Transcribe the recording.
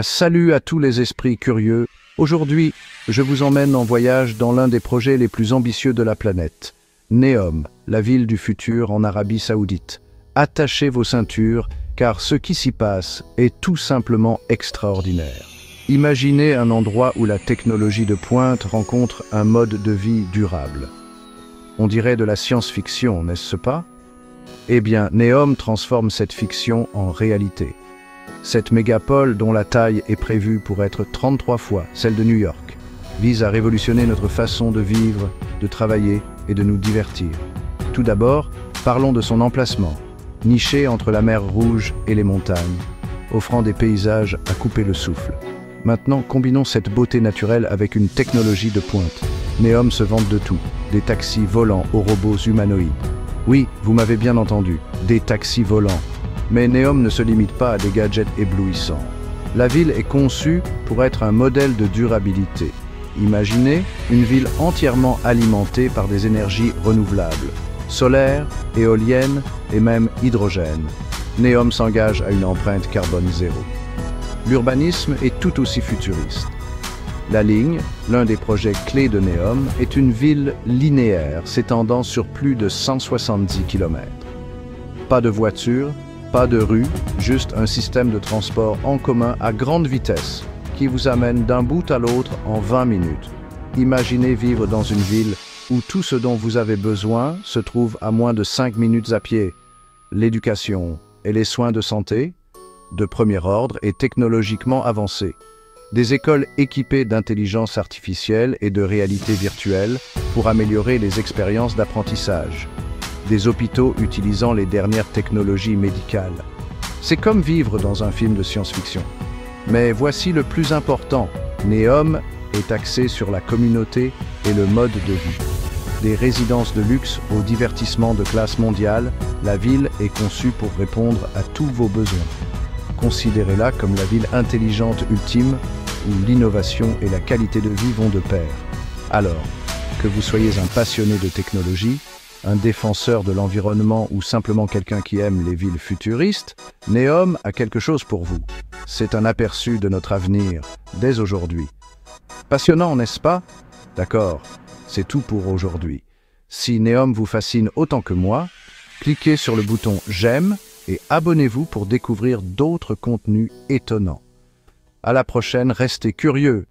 Salut à tous les esprits curieux. Aujourd'hui, je vous emmène en voyage dans l'un des projets les plus ambitieux de la planète. Neom, la ville du futur en Arabie Saoudite. Attachez vos ceintures, car ce qui s'y passe est tout simplement extraordinaire. Imaginez un endroit où la technologie de pointe rencontre un mode de vie durable. On dirait de la science-fiction, n'est-ce pas? Eh bien, Neom transforme cette fiction en réalité. Cette mégapole, dont la taille est prévue pour être 33 fois celle de New York, vise à révolutionner notre façon de vivre, de travailler et de nous divertir. Tout d'abord, parlons de son emplacement, niché entre la mer Rouge et les montagnes, offrant des paysages à couper le souffle. Maintenant, combinons cette beauté naturelle avec une technologie de pointe. Neom se vante de tout, des taxis volants aux robots humanoïdes. Oui, vous m'avez bien entendu, des taxis volants. Mais Neom ne se limite pas à des gadgets éblouissants. La ville est conçue pour être un modèle de durabilité. Imaginez une ville entièrement alimentée par des énergies renouvelables, solaire, éolienne et même hydrogène. Neom s'engage à une empreinte carbone zéro. L'urbanisme est tout aussi futuriste. La ligne, l'un des projets clés de Neom, est une ville linéaire s'étendant sur plus de 170 km. Pas de voitures, pas de rues, juste un système de transport en commun à grande vitesse qui vous amène d'un bout à l'autre en 20 minutes. Imaginez vivre dans une ville où tout ce dont vous avez besoin se trouve à moins de 5 minutes à pied. L'éducation et les soins de santé, de premier ordre et technologiquement avancés. Des écoles équipées d'intelligence artificielle et de réalité virtuelle pour améliorer les expériences d'apprentissage. Des hôpitaux utilisant les dernières technologies médicales. C'est comme vivre dans un film de science-fiction. Mais voici le plus important, Neom est axé sur la communauté et le mode de vie. Des résidences de luxe au divertissement de classe mondiale, la ville est conçue pour répondre à tous vos besoins. Considérez-la comme la ville intelligente ultime où l'innovation et la qualité de vie vont de pair. Alors, que vous soyez un passionné de technologie, un défenseur de l'environnement ou simplement quelqu'un qui aime les villes futuristes, Neom a quelque chose pour vous. C'est un aperçu de notre avenir, dès aujourd'hui. Passionnant, n'est-ce pas? D'accord, c'est tout pour aujourd'hui. Si Neom vous fascine autant que moi, cliquez sur le bouton « J'aime » et abonnez-vous pour découvrir d'autres contenus étonnants. À la prochaine, restez curieux.